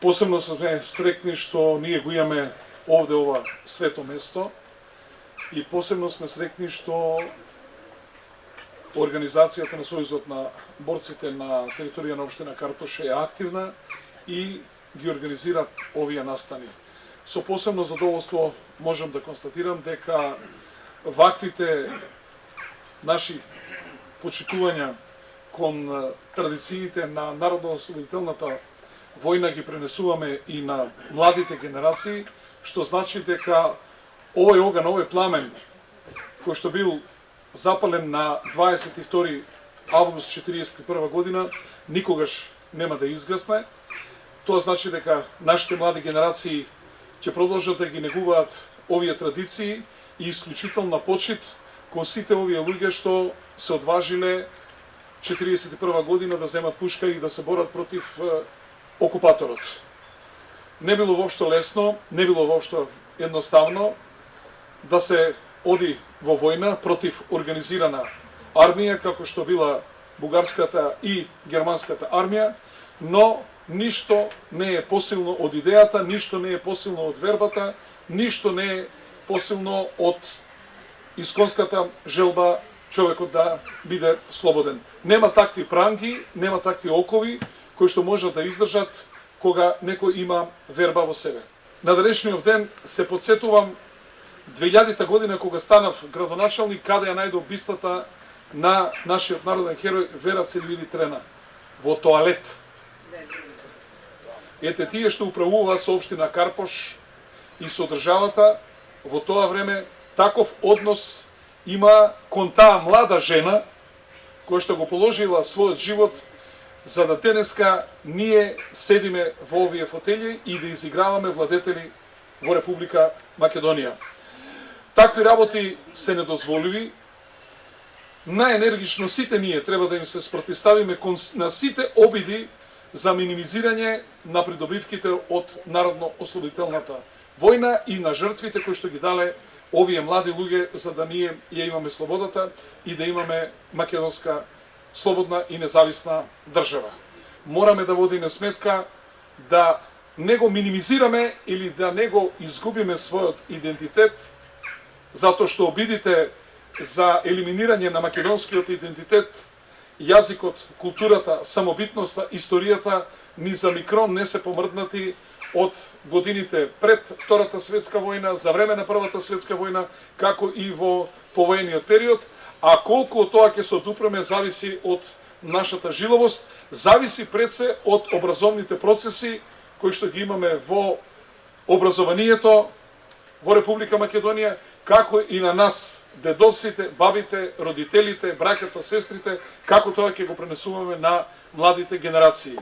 Посебно сме срекни што ние го имаме овде ова свето место и посебно сме срекни што Организацијата на Сојузот на борците на територија на општина Карпош е активна и ги организира овие настани. Со посебно задоволство можам да констатирам дека ваквите наши почитувања кон традициите на народно-ослободителната војна ги пренесуваме и на младите генерации, што значи дека овој оган, овој пламен, кој што бил запален на 22 август 1941 година, никогаш нема да изгасне. Тоа значи дека нашите млади генерации ќе продолжат да ги негуваат овие традиции и исклучителна почит кон сите овие луѓе што се одважиле 1941 година да земат пушка и да се борат против окупаторот. Не било воопшто лесно, не било воопшто едноставно да се оди во војна против организирана армија, како што била бугарската и германската армија, но ништо не е посилно од идејата, ништо не е посилно од вербата, ништо не е посилно од исконската желба човекот да биде слободен. Нема такви пранги, нема такви окови кои што можат да издржат кога некој има верба во себе. На денешниот ден се потсетувам 2000 година кога станав градоначалник, каде ја најдов бистата на нашиот народен херој Вера Цирвили Трена во тоалет. Ете тие што управуваа со општина Карпош и со државата во тоа време таков однос има кон таа млада жена која што го положила својот живот за да денеска ние седиме во овие фотели и да изиграваме владетели во Република Македонија. Такви работи се недозволиви. Најенергично сите ние треба да им се спротивставиме на сите обиди за минимизирање на придобивките од народно-ослободителната војна и на жртвите кои што ги дале овие млади луѓе за да ние ја имаме слободата и да имаме македонска слободна и независна држава. Мораме да водиме сметка да не го минимизираме или да не го изгубиме својот идентитет, затоа што обидите за елиминирање на македонскиот идентитет, јазикот, културата, самобитноста, историјата ни за микрон не се помрднати од годините пред Втората светска војна, за време на Првата светска војна, како и во повојниот период, а колку од тоа ќе се одупреме зависи од нашата жиловост, зависи пред се од образовните процеси кои што ги имаме во образованието во Република Македонија, како и на нас, дедовците, бабите, родителите, браќата, сестрите, како тоа ќе го пренесуваме на младите генерации.